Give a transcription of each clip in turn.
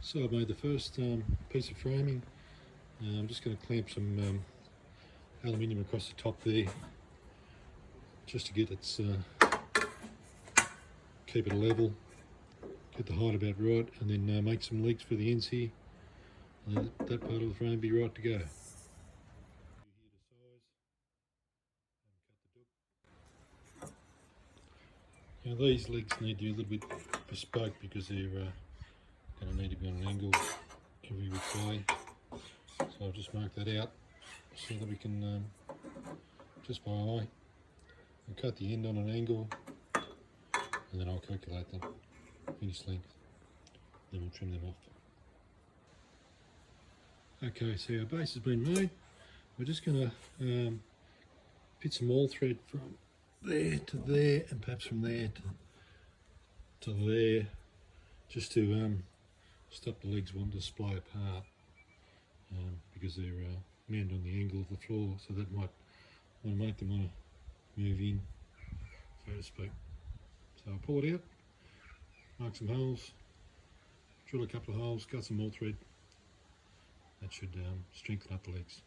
So I've made the first piece of framing. I'm just going to clamp some aluminium across the top there, just to get its keep it level, get the height about right, and then make some legs for the ends here, and then that part of the frame be right to go. Now these legs need to be a little bit bespoke because they're going to need to be on an angle every which way. So I'll just mark that out so that we can, just by eye, I'll cut the end on an angle and then I'll calculate the finished length. Then we'll trim them off. Okay, so our base has been made. We're just going to fit some all thread from there to there and perhaps from there to there, just to stop the legs wanting to splay apart, because they're mounted on the angle of the floor, so that might want to make them want to move in, so to speak. So I'll pull it out, mark some holes, drill a couple of holes, cut some all thread. That should strengthen up the legs.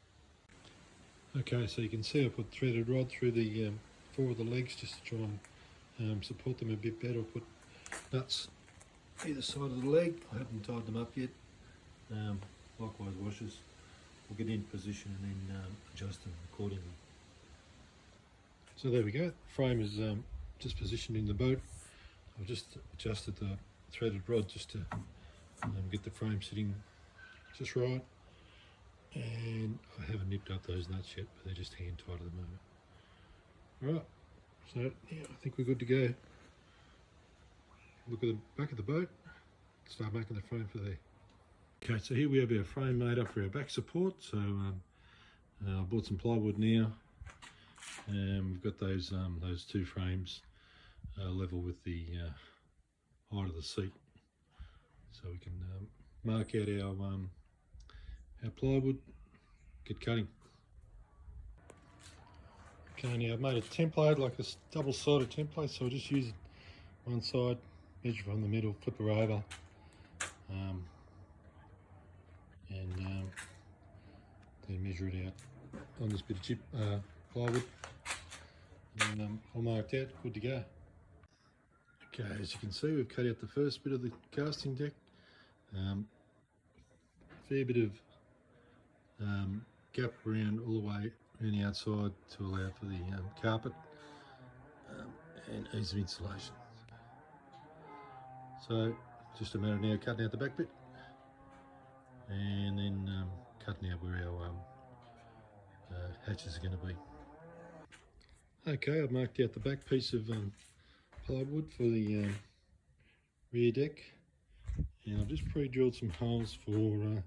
Okay, so you can see I put threaded rod through the four of the legs just to try and support them a bit better. I put nuts either side of the leg. I haven't tied them up yet. Likewise washers. We'll get into position and then adjust them accordingly. So there we go. The frame is just positioned in the boat. I've just adjusted the threaded rod just to get the frame sitting just right. And I haven't nipped up those nuts yet, but they're just hand tight at the moment. Right, so yeah, I think we're good to go. Look at the back of the boat, start making the frame for there. Okay, so here we have our frame made up for our back support. So I bought some plywood now, and we've got those two frames level with the height of the seat, so we can mark out our plywood, get cutting. Okay, now I've made a template, like a double-sided template, so I'll just use one side, measure from the middle, flip her over, and then measure it out on this bit of plywood, and then all marked out, good to go. Okay, as you can see, we've cut out the first bit of the casting deck. Fair bit of gap around all the way around the outside to allow for the carpet and ease of installation. So just a matter now of cutting out the back bit and then cutting out where our hatches are going to be. Okay, I've marked out the back piece of plywood for the rear deck, and I've just pre-drilled some holes for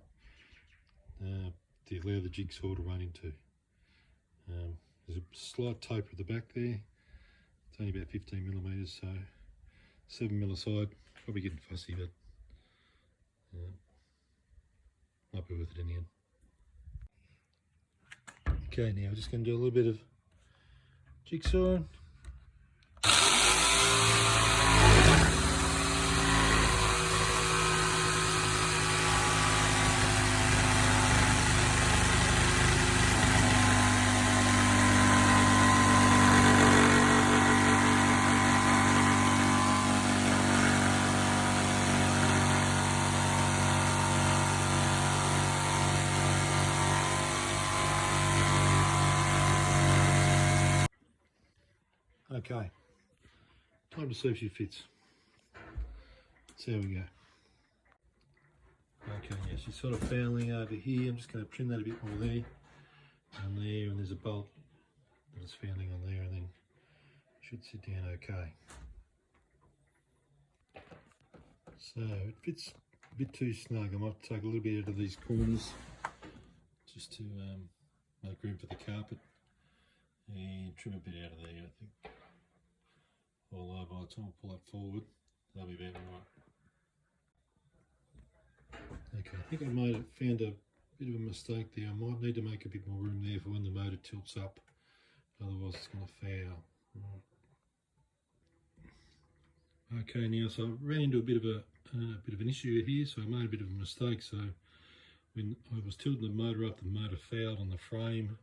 to allow the jigsaw to run into. There's a slight taper at the back there. It's only about 15 millimeters, so 7mm aside. Probably getting fussy, but might be worth it in the end. Okay, now we're just going to do a little bit of jigsaw. Okay, time to see if she fits. Let's see how we go. Okay, yeah, she's sort of fouling over here. I'm just going to trim that a bit more there and there, and there's a bolt that is fouling on there, and then should sit down okay. So it fits a bit too snug. I might take a little bit out of these corners just to make room for the carpet, and trim a bit out of there, I think. Although by the time I pull that forward, they'll be about right. Okay, I think I found a bit of a mistake there. I might need to make a bit more room there for when the motor tilts up, otherwise it's going to foul. Okay, now so I ran into a bit of an issue here, so I made a bit of a mistake. So when I was tilting the motor up, the motor fouled on the frame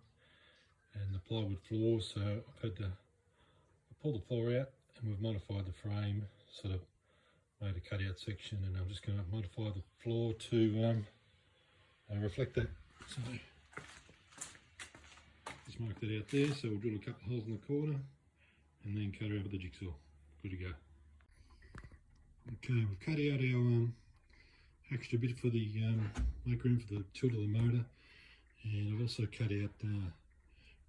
and the plywood floor, so I've had to pull the floor out, and we've modified the frame, sort of made a cutout section, and I'm just going to modify the floor to reflect that. So just mark that out there. So we'll drill a couple of holes in the corner and then cut her out with the jigsaw. Good to go. Okay, we've cut out our extra bit for the make room for the tilt of the motor, and I've also cut out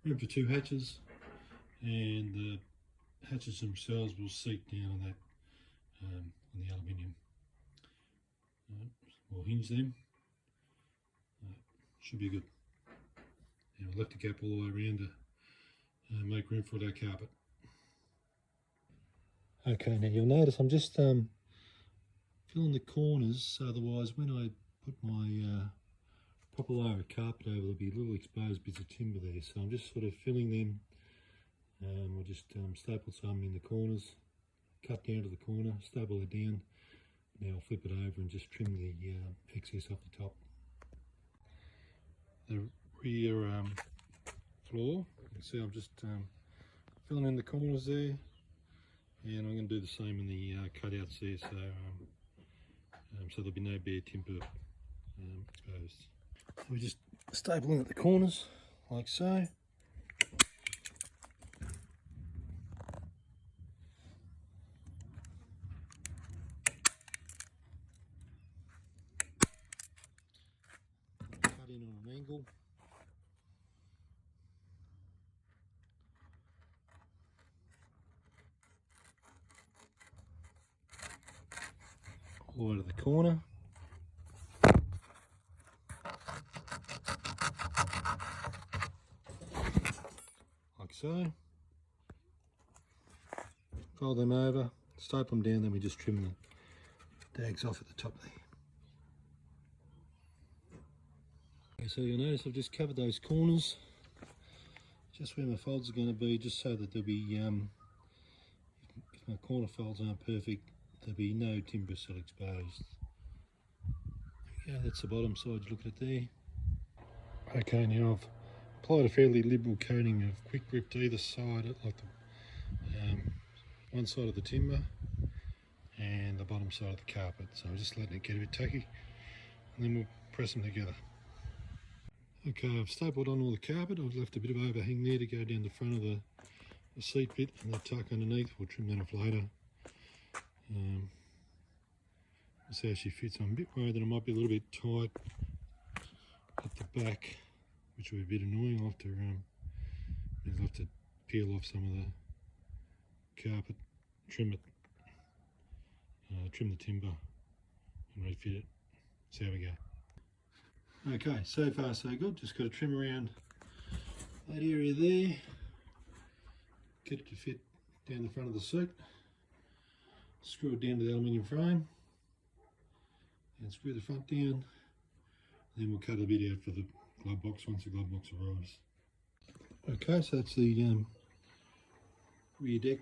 room for 2 hatches, and the hatches themselves will seat down on that on the aluminium. We'll hinge them. Should be good. And we'll left a gap all the way around to make room for our carpet. Okay, now you'll notice I'm just filling the corners, otherwise when I put my proper layer of carpet over, there'll be little exposed bits of timber there. So I'm just sort of filling them. We'll just staple some in the corners, cut down to the corner, staple it down. Now I'll flip it over and just trim the excess off the top. The rear floor, you can see I'm just filling in the corners there, and I'm going to do the same in the cutouts there, so there'll be no bare timber exposed. So we're just stapling at the corners like so. Cut in on an angle. All the way to the corner. Like so. Fold them over, staple them down, then we just trim the dags off at the top there. Okay, so you'll notice I've just covered those corners, just where my folds are going to be, just so that there'll be, if my corner folds aren't perfect, there'll be no timber still exposed. Yeah, that's the bottom side, look at it there. Okay, now I've applied a fairly liberal coating of quick grip to either side, like the one side of the timber and the bottom side of the carpet. So I'm just letting it get a bit tacky, and then we'll press them together. Okay, I've stapled on all the carpet. I've left a bit of overhang there to go down the front of the seat bit, and the tuck underneath. We'll trim that off later. That's how she fits. I'm a bit worried that it might be a little bit tight at the back, which will be a bit annoying. I'll have to peel off some of the carpet, trim it, trim the timber and refit it. See how we go. Okay, so far so good. Just got to trim around that area there, get it to fit down the front of the seat, screw it down to the aluminium frame and screw the front down. Then we'll cut a bit out for the glove box once the glove box arrives. Okay, so that's the rear deck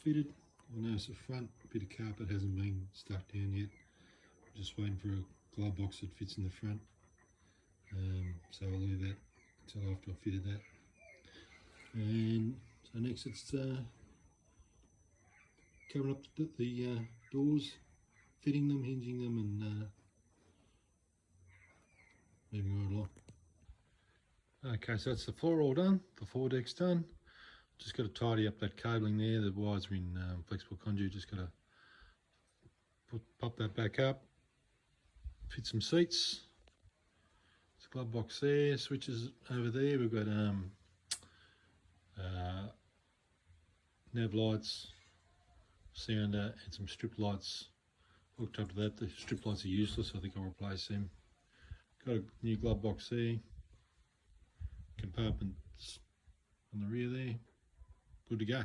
fitted. You'll notice the front bit of carpet hasn't been stuck down yet. I'm just waiting for a glove box that fits in the front. So I'll leave that until after I've fitted that. And so next it's covering up the doors, fitting them, hinging them, and moving right along. Okay, so that's the floor all done, the foredeck's done. Just got to tidy up that cabling there, the wires are in flexible conduit, just got to pop that back up, fit some seats. There's a glove box there, switches over there, we've got nav lights, sounder and some strip lights hooked up to that. The strip lights are useless, I think I'll replace them. Got a new glove box there, compartments on the rear there, good to go.